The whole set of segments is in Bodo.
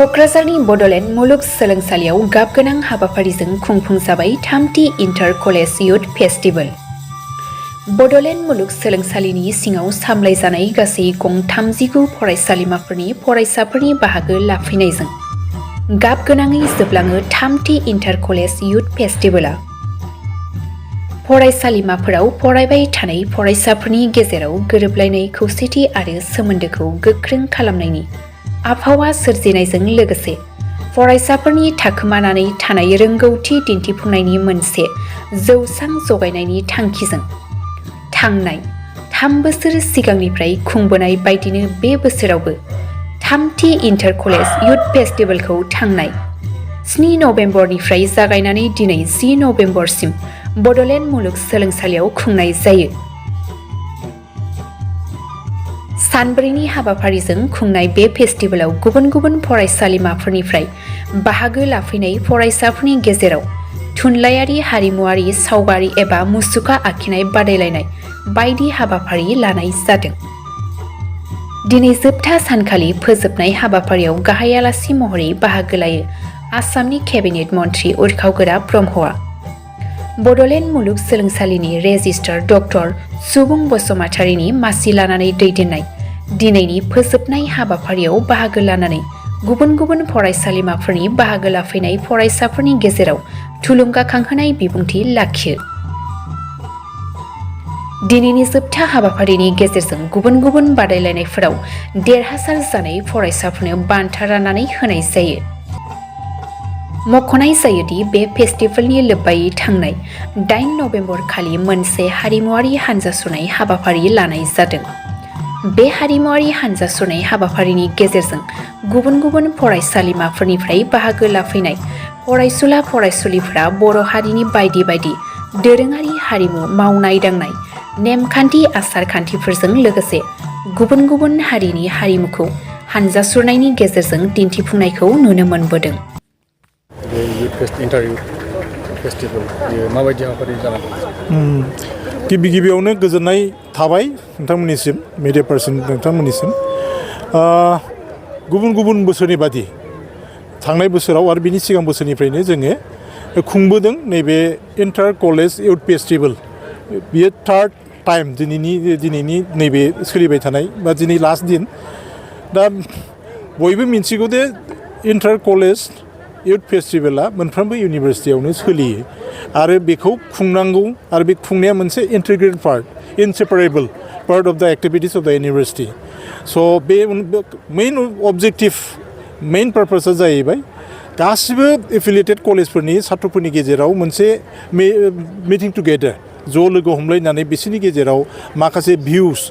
क'क्राझारनि बड'ल मुलुग सोलोंसालियाव गाबगोनां हाबाफारिजों खुंफुंजाबाय थामथि inter college youth festival. Bodo मुलुग सोलोंसालिनि सिङाव सामलायजानाय गासै गं 39 फरायसालिमाफोरनि फरायसाफोरनि बाहागो लाफैनायजों गाबगोनाङै जोबलाङो थामथि इन्टार कलेज युथ फेस्टिवला। फरायसालिमाफोराव फरायबाय थानाय फरायसाफोरनि गेजेराव गोरोबलायनाय खौसेथि आरो सोमोन्दोखौ गोख्रों खालामनायनि आबहावा सोरजिनायजों लोगोसे फरायसाफोरनि थाखोमानानै थानाय रोंगौथि दिन्थिफुंनायनि मोनसे जौसां जगायनायनि थांखिजों थांनाय 3 बोसोर सिगांनिफ्राय खुंबोनाय बायदिनो बे बोसोरावबो थामथि इन्टार कलेज युथ फेस्टिवलखौ थांनाय 7 नभेम्बरनिफ्राय जागायनानै दिनै 10 नभेम्बरसिम बड'ल मुलुग सोलोंसालियाव खुंनाय जायो। सानब्रैनि हाबाफारिजों खुंनाय बे फेस्टिवलाव गुबुन गुबुन फरायसालिमाफोरनिफ्राय बाहागो लाफैनाय फरायसाफोरनि गेजेराव थुनलाइयारि हारिमुआरि सावगारि एबा मुसुखा आखिनाय बादायलायनाय बायदि हाबाफारि लानाय जादों। दिनै जोबथा सानखालि फोजोबनाय हाबाफारियाव गाहाय आलासि महरै बाहागो लायो आसामनि केबिनेट मन्त्रि उरखावगोरा ब्रह्मआ। बड'ल मुलुग सोलोंसालिनि रेजिस्ट्रार डक्टर सुबुं बसुमतारीनि मासि लानानै दैदेननाय दिनैनि फोजोबनाय हाबाफारियाव बाहागो लानानै गुबुन गुबुन फरायसालिमाफोरनि बाहागो लाफैनाय फरायसाफोरनि गेजेराव थुलुंगाखांहोनाय बिबुंथि लाखियो। दिनैनि जोबथा हाबाफारिनि गेजेरजों गुबुन गुबुन बादायलायनायफोराव देरहासार जानाय फरायसाफोरनो बान्था राननानै होनाय जायो। मख'नाय जायोदि बे फेस्टिवलनि लोब्बायै थांनाय 8 नभेम्बर खालि मोनसे हारिमुआरि हानजा सुरनाय हाबाफारि लानाय जादों। बे हारिमुआरि हानजा सुरनाय हाबाफारिनि गेजेरजों गुबुन गुबुन फरायसालिमाफोरनिफ्राय बाहागो लाफैनाय फरायसुला फरायसुलिफोरा बर' हारिनि बायदि बायदि दोरोङारि हारिमु मावनाय दांनाय नेमखान्थि आसार खान्थिफोरजों लोगोसे गुबुन गुबुन हारिनि हारिमुखौ हानजा सुरनायनि गेजेरजों दिन्थिफुंनायखौ नुनो मोनबोदों। इन्टार युथ फेस्टिवल बेयो माबायदि हाबाफारि जानांगौ? गिबियावनो गोजोननाय थाबाय नोंथांमोननिसिम मिडिया पार्सन नोंथांमोननिसिम। गुबुन गुबुन बोसोरनि बादि थांनाय बोसोराव आरो बिनि सिगां बोसोरनिफ्रायनो जोङो खुंबोदों नैबे इन्टार कलेज युथ फेस्टिवल। बियो 3rd टाइम दिनैनि नैबे सोलिबाय थानाय बा दिनै लास्ट दिन। दा बयबो मिन्थिगौ दे इन्टार कलेज युथ फेस्टिवला मोनफ्रोमबो इउनिभारसिटियावनो सोलियो आरो बेखौ खुंनांगौ आरो बे खुंनाया मोनसे इन्टिग्रेटेड पार्ट इनसेपारेबल पार्ट अफ द एक्टिभिटिस अफ द इउनिभारसिटि। स' बे मेइन अबजेक्टिभ मेइन पार्पासा जाहैबाय गासिबो एफिलिएटेड कलेजफोरनि छात्रफोरनि गेजेराव मोनसे मिटिं टुगेदार ज' लोगो हमलायनानै बिसोरनि गेजेराव माखासे भिउस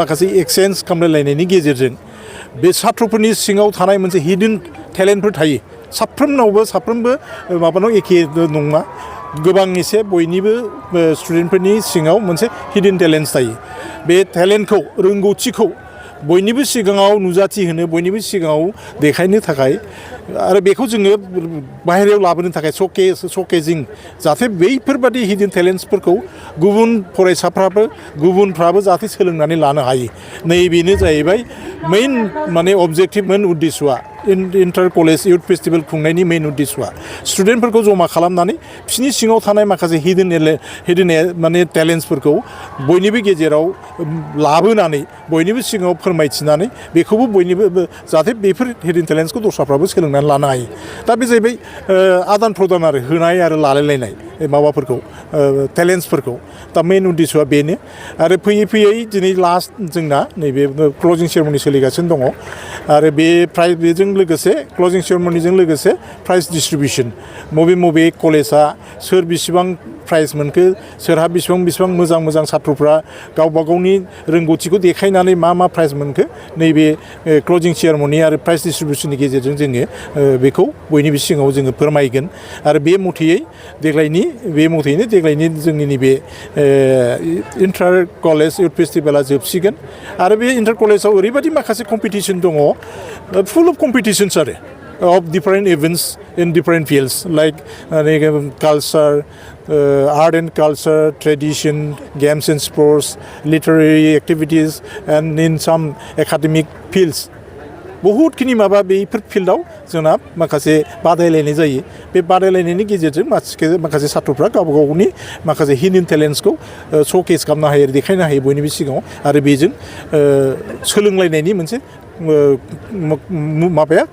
माखासे एक्सचेन्ज खालामलायनायनि गेजेरजों बे छात्रफोरनि सिङाव थानाय मोनसे हिडन टेलेन्टफोर थायो। साफ्रोमबो माबानाव एखे नङा, गोबां एसे बयनिबो स्टुडेन्टफोरनि सिङाव मोनसे हिडन टेलेन्टस थायो। बे टेलेन्टखौ रोंगौथिखौ बयनिबो सिगाङाव नुजाथि होनो बयनिबो सिगाङाव देखायनो थाखाय आरो बेखौ जोङो बाहेरायाव लाबोनो थाखाय श'केजिं जाहाथे बैफोरबादि हिडन टेलेन्टसफोरखौ गुबुन फरायसाफ्राबो गुबुनफ्राबो जाहाथे सोलोंनानै लानो हायो। नैबेनो जाहैबाय मेइन अबजेक्टिभमोन उद्देश्यआ इन्टार कलेज युथ फेस्टिवल खुंनायनि मेइन उद्देश्यआ स्टुडेन्टफोरखौ जमा खालामनानै बिसोरनि सिङाव थानाय माखासे हिडन टेलेन्टसफोरखौ बयनिबो गेजेराव लाबोनानै बयनिबो सिगाङाव फोरमायथिनानै बेखौबो बयनिबो जाहाथे बेफोर हिडन टेलेन्टसखौ दस्राफ्राबो सोलोंनानै लानो हायो। दा बे जाहैबाय आदान प्रदान आरो होनाय आरो लालायलायनाय माबाफोरखौ टेलेन्टसफोरखौ। दा मेइन उद्देश्यआ बेनो आरो फैयै फैयै दिनै लास्ट जोंना नैबे क्लजिं सेरेमनि सोलिगासिनो दङ आरो बेजों लोगोसे क्लजिं सेरेमनिजों लोगोसे प्राइज डिस्ट्रिबिउसन बबे कलेजा सोर बेसेबां प्राइज मोनखो सोरहा बेसेबां मोजां छात्रफ्रा गावबा गावनि रोंगौथिखौ देखायनानै मा प्राइज मोनखो नैबे क्लजिं सेरेमनि आरो प्राइज डिस्ट्रिबिउसननि गेजेरजों जोङो बेखौ बयनिबो सिगाङाव जोङो फोरमायगोन आरो बे मथेयैनो देग्लायनि जोंनि नैबे इन्टार कलेज युथ फेस्टिवला जोबसिगोन आरो बे इन्टार कलेजाव ओरैबायदि माखासे कम्पिटिसन दङ full of competitions of different events in different fields like culture, art and culture, tradition, games and sports, literary activities, and in some academic fields. बहुतखिनि माबा बेफोर फिल्डआव जोंना माखासे बादायलायनाय जायो बे बादायलायनायनि गेजेरजों माखासे साथ्रफ्रा गावबा गावनि माखासे हिडन टेलेन्ट्सखौ श'केस खालामनो हायो देखायनो हायो बयनिबो सिगाङाव आरो बेजों सोलोंलायनायनि मोनसे माबाया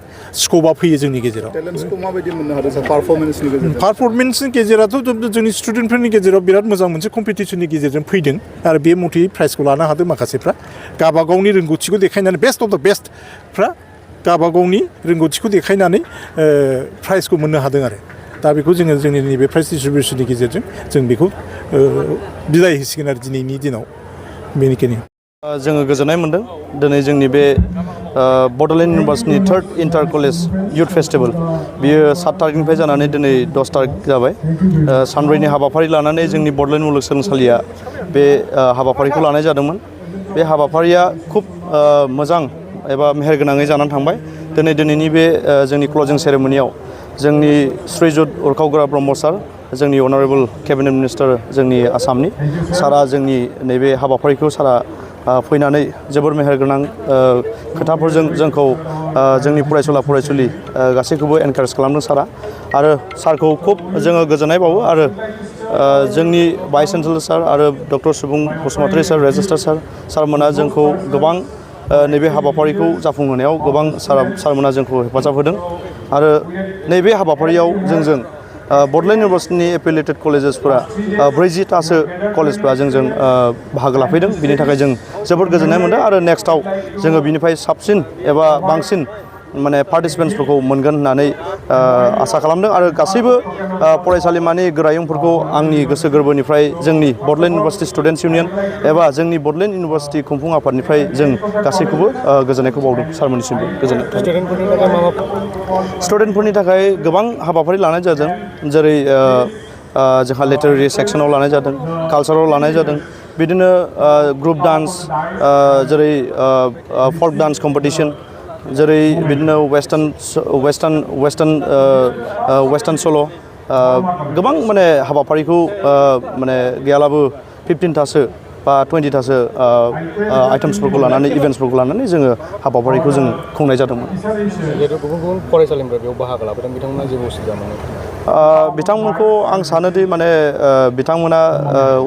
स्क'पआ फैयो जोंनि गेजेराव टेलेन्ट्सखौ माबायदि मोननो हादों सार पारफरमेन्सनि गेजेरजों पारफरमेन्सनि गेजेरावथ' जोंनि स्टुडेन्टफोरनि गेजेराव बिराद मोजां मोनसे कम्पिटिसननि गेजेरजों फैदों आरो बे मथै प्राइजखौ लानो हादों माखासेफ्रा गावबा गावनि रोंगौथिखौ देखायनानै बेस्ट अफ द बेस्टफ्रा गावबा गावनि रोंगौथिखौ देखायनानै प्राइजखौ मोननो हादों आरो दा बेखौ जोङो जोंनि नैबे प्राइज डिस्ट्रिबिउसननि गेजेरजों जों बेखौ बिदाय होसिगोन आरो दिनैनि दिनाव बेनिखायनो जोङो गोजोननाय मोनदों दिनै जोंनि बे बड'लेण्ड इउनिभार्सिटिनि 3rd inter college youth festival बियो 7 तारिखनिफ्राय जानानै दिनै 10 तारिख जाबाय सानब्रैनि हाबाफारि लानानै जोंनि बड'लेण्ड मुलुगसोलोंसालिया बे हाबाफारिखौ लानाय जादोंमोन बे हाबाफारिया खुब मोजां एबा मेहेरगोनाङै जानानै थांबाय दिनैनि बे जोंनि क्लजिं सेरेमनियाव जोंनि श्रीजुत उरखावगोरा ब्रह्म सार जोंनि अनारेबल केबिनेट मिनिस्टार जोंनि आसामनि सारा जोंनि नैबे हाबाफारिखौ सारा फैनानै जोबोर मेहेरगोनां खोथाफोरजों जोंखौ जोंनि फरायसुला फरायसुलि गासैखौबो एनकारेज खालामदों सारा आरो सारखौ खुब जोङो गोजोननाय बावो आरो जोंनि भाइस चेन्सेलर सार आरो डक्टर सुबुं बसुमतारी सार रेजिस्ट्रार सारमोना जोंखौ गोबां नैबे हाबाफारिखौ जाफुंहोनायाव गोबां सारमोना जोंखौ हेफाजाब होदों आरो नैबे हाबाफारियाव जोंजों बड'लेण्ड इउनिभार्सिटिनि एफिलिएटेड कलेजेसफोरा 40तासो कलेजफ्रा जोंजों बाहागो लाफैदों बिनि थाखाय जों जोबोद गोजोननाय मोनदों आरो नेक्स्टआव जोङो बिनिफ्राय साबसिन एबा बांसिन माने पार्टिसिपेन्ट्सफोरखौ मोनगोन होननानै आसा खालामदों आरो गासैबो फरायसालिमानि गोरायुंफोरखौ आंनि गोसो गोरबोनिफ्राय जोंनि बड'लेण्ड इउनिभार्सिटि स्टुडेन्टस इउनियन एबा जोंनि बड'लेण्ड इउनिभार्सिटि खुंफुं आफादनिफ्राय जों गासैखौबो गोजोननायखौ बावदों सारमोननिसिमबो गोजोननाय स्टुडेन्टफोरनि थाखाय गोबां हाबाफारि लानाय जादों जेरै जोंहा लिटारेरि सेक्सनाव लानाय जादों कालचाराव लानाय जादों बिदिनो ग्रुप डान्स जेरै फल्क डान्स कम्पिटिसन जेरै बिदिनो वेस्टार्न सल' गोबां माने हाबाफारिखौ माने गैयालाबो 15तासो बा 20तासो आइटेम्सफोरखौ लानानै इभेन्ट्सफोरखौ लानानै जोङो हाबाफारिखौ जों खुंनाय जादोंमोन जिहेतु गुबुन गुबुन फरायसालिनिफ्राय बेयाव बाहागो लाबोदों बिथांमोना जेबो उसुबिदा मोनो बिथांमोनखौ आं सानोदि माने बिथांमोना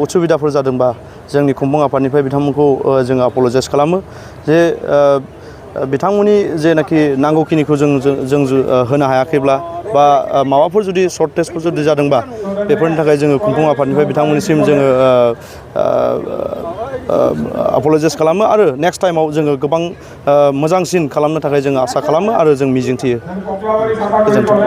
उसुबिदाफोर जादोंबा जोंनि खुंफुं आफादनिफ्राय बिथांमोनखौ जोङो अपलजाइस खालामो जे बिथांमोननि जेनाखि नांगौखिनिखौ जों होनो हायाखैब्ला बा माबाफोर जुदि सर्टेजफोर जुदि जादोंबा बेफोरनि थाखाय जोङो खुंफुं आफादनिफ्राय बिथांमोननिसिम जोङो अपलजाइस खालामो आरो नेक्स्ट टाइमाव जोङो गोबां मोजांसिन खालामनो थाखाय जोङो आसा खालामो आरो जों मिजिंथियो गोजोन्थों